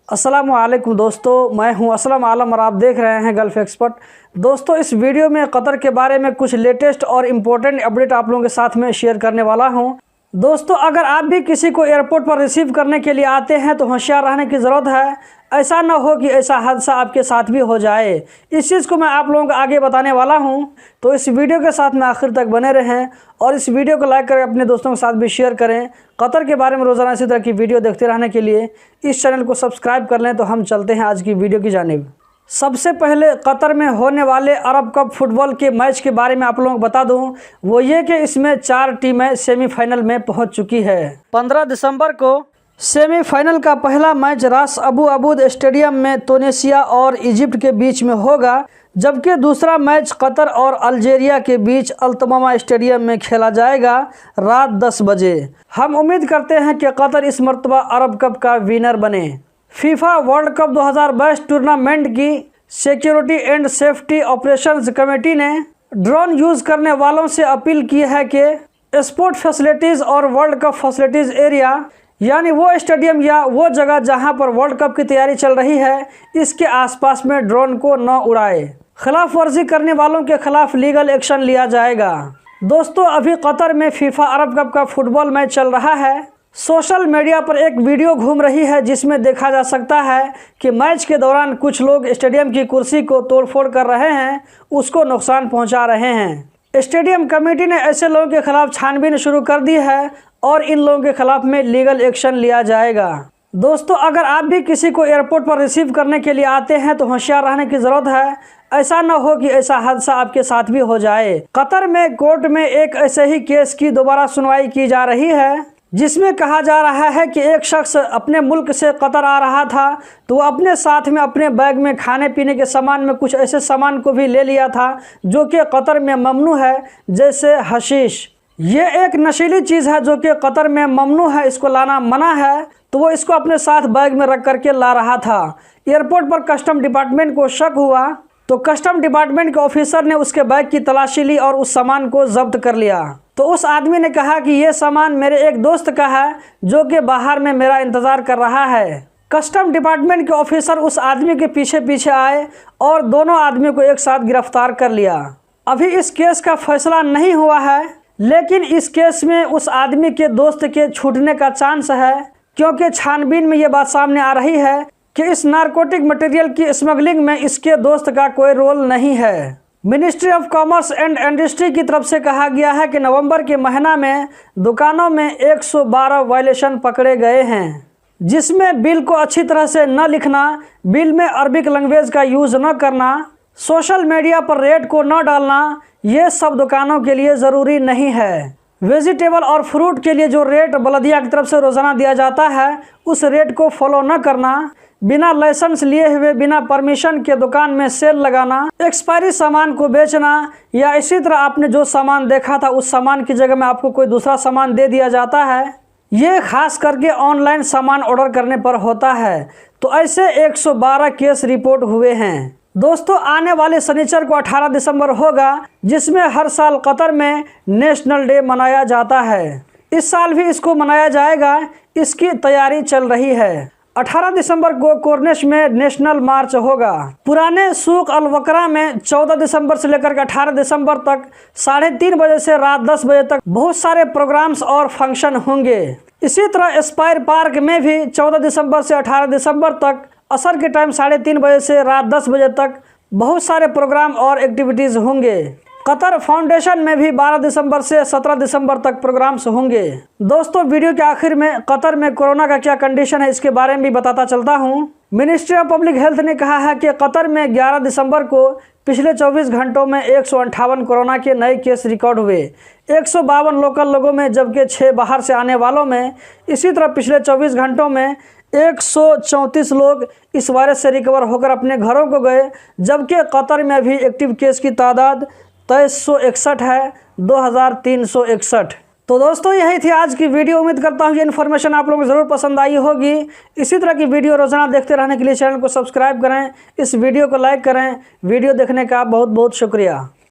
अस्सलाम वालेकुम दोस्तों, मैं हूं असलम आलम और आप देख रहे हैं गल्फ़ एक्सपर्ट। दोस्तों, इस वीडियो में कतर के बारे में कुछ लेटेस्ट और इम्पोर्टेंट अपडेट आप लोगों के साथ में शेयर करने वाला हूं। दोस्तों, अगर आप भी किसी को एयरपोर्ट पर रिसीव करने के लिए आते हैं तो होशियार रहने की ज़रूरत है। ऐसा ना हो कि ऐसा हादसा आपके साथ भी हो जाए। इस चीज़ को मैं आप लोगों को आगे बताने वाला हूं, तो इस वीडियो के साथ में आखिर तक बने रहें और इस वीडियो को लाइक करके अपने दोस्तों के साथ भी शेयर करें। कतर के बारे में रोज़ाना इसी तरह की वीडियो देखते रहने के लिए इस चैनल को सब्सक्राइब कर लें। तो हम चलते हैं आज की वीडियो की जानिब। सबसे पहले कतर में होने वाले अरब कप फुटबॉल के मैच के बारे में आप लोगों को बता दूं, वो ये कि इसमें 4 टीमें सेमीफाइनल में पहुंच चुकी है। 15 दिसंबर को सेमीफाइनल का पहला मैच रास अबू अबूद स्टेडियम में तुनिसिया और इजिप्ट के बीच में होगा, जबकि दूसरा मैच कतर और अल्जीरिया के बीच अल्तमामा स्टेडियम में खेला जाएगा रात 10 बजे। हम उम्मीद करते हैं कि कतर इस मरतबा अरब कप का विनर बने। फीफा वर्ल्ड कप 2022 टूर्नामेंट की security and safety operations committee ने ड्रोन यूज़ करने वालों से अपील की है कि स्पोर्ट फैसिलिटीज़ और वर्ल्ड कप फैसिलिटीज़ एरिया, यानी वो स्टेडियम या वो जगह जहां पर वर्ल्ड कप की तैयारी चल रही है, इसके आसपास में ड्रोन को न उड़ाए। खिलाफ वर्जी करने वालों के खिलाफ लीगल एक्शन लिया जाएगा। दोस्तों, अभी कतर में फीफा अरब कप का फुटबॉल मैच चल रहा है। सोशल मीडिया पर एक वीडियो घूम रही है जिसमें देखा जा सकता है कि मैच के दौरान कुछ लोग स्टेडियम की कुर्सी को तोड़फोड़ कर रहे हैं, उसको नुकसान पहुंचा रहे हैं। स्टेडियम कमेटी ने ऐसे लोगों के खिलाफ छानबीन शुरू कर दी है और इन लोगों के खिलाफ में लीगल एक्शन लिया जाएगा। दोस्तों, अगर आप भी किसी को एयरपोर्ट पर रिसीव करने के लिए आते हैं तो होशियार रहने की ज़रूरत है। ऐसा न हो कि ऐसा हादसा आपके साथ भी हो जाए। कतर में कोर्ट में एक ऐसे ही केस की दोबारा सुनवाई की जा रही है जिसमें कहा जा रहा है कि एक शख्स अपने मुल्क से कतर आ रहा था तो वो अपने साथ में अपने बैग में खाने पीने के सामान में कुछ ऐसे सामान को भी ले लिया था जो कि कतर में ममनू है, जैसे हशीश। ये एक नशीली चीज़ है जो कि कतर में ममनू है, इसको लाना मना है, तो वो इसको अपने साथ बैग में रख करके ला रहा था। एयरपोर्ट पर कस्टम डिपार्टमेंट को शक हुआ तो कस्टम डिपार्टमेंट के ऑफिसर ने उसके बैग की तलाशी ली और उस सामान को जब्त कर लिया। तो उस आदमी ने कहा कि ये सामान मेरे एक दोस्त का है जो कि बाहर में मेरा इंतज़ार कर रहा है। कस्टम डिपार्टमेंट के ऑफिसर उस आदमी के पीछे पीछे आए और दोनों आदमियों को एक साथ गिरफ्तार कर लिया। अभी इस केस का फैसला नहीं हुआ है, लेकिन इस केस में उस आदमी के दोस्त के छूटने का चांस है, क्योंकि छानबीन में ये बात सामने आ रही है कि इस नारकोटिक मटेरियल की स्मगलिंग में इसके दोस्त का कोई रोल नहीं है। Ministry of commerce and industry की तरफ से कहा गया है कि नवंबर के महीना में दुकानों में 112 वायलेशन पकड़े गए हैं, जिसमें बिल को अच्छी तरह से न लिखना, बिल में अरबिक लैंग्वेज का यूज़ न करना, सोशल मीडिया पर रेट को न डालना, ये सब दुकानों के लिए ज़रूरी नहीं है। वेजिटेबल और फ्रूट के लिए जो रेट बलदिया की तरफ से रोज़ाना दिया जाता है, उस रेट को फॉलो न करना, बिना लाइसेंस लिए हुए बिना परमिशन के दुकान में सेल लगाना, एक्सपायरी सामान को बेचना, या इसी तरह आपने जो सामान देखा था उस सामान की जगह में आपको कोई दूसरा सामान दे दिया जाता है, ये खास करके ऑनलाइन सामान ऑर्डर करने पर होता है। तो ऐसे 112 केस रिपोर्ट हुए हैं। दोस्तों, आने वाले शनिचर को 18 दिसंबर होगा, जिसमें हर साल कतर में नेशनल डे मनाया जाता है। इस साल भी इसको मनाया जाएगा, इसकी तैयारी चल रही है। 18 दिसंबर को कोर्निश में नेशनल मार्च होगा। पुराने सूक अल वकरा में 14 दिसंबर से लेकर के 18 दिसंबर तक 3:30 बजे से रात 10 बजे तक बहुत सारे प्रोग्राम्स और फंक्शन होंगे। इसी तरह एस्पायर पार्क में भी 14 दिसंबर से 18 दिसंबर तक असर के टाइम 3:30 बजे से रात 10 बजे तक बहुत सारे प्रोग्राम और एक्टिविटीज़ होंगे। कतर फाउंडेशन में भी 12 दिसंबर से 17 दिसंबर तक प्रोग्राम्स होंगे। दोस्तों, वीडियो के आखिर में कतर में कोरोना का क्या कंडीशन है इसके बारे में भी बताता चलता हूं। मिनिस्ट्री ऑफ पब्लिक हेल्थ ने कहा है कि कतर में 11 दिसंबर को पिछले 24 घंटों में 158 कोरोना के नए केस रिकॉर्ड हुए, 152 लोकल लोगों में, जबकि 6 बाहर से आने वालों में। इसी तरह पिछले 24 घंटों में 134 लोग इस वायरस से रिकवर होकर अपने घरों को गए, जबकि कतर में अभी एक्टिव केस की तादाद 2361 है, 2361। तो दोस्तों, यही थी आज की वीडियो। उम्मीद करता हूँ ये इन्फॉर्मेशन आप लोगों को ज़रूर पसंद आई होगी। इसी तरह की वीडियो रोज़ाना देखते रहने के लिए चैनल को सब्सक्राइब करें, इस वीडियो को लाइक करें। वीडियो देखने का बहुत बहुत शुक्रिया।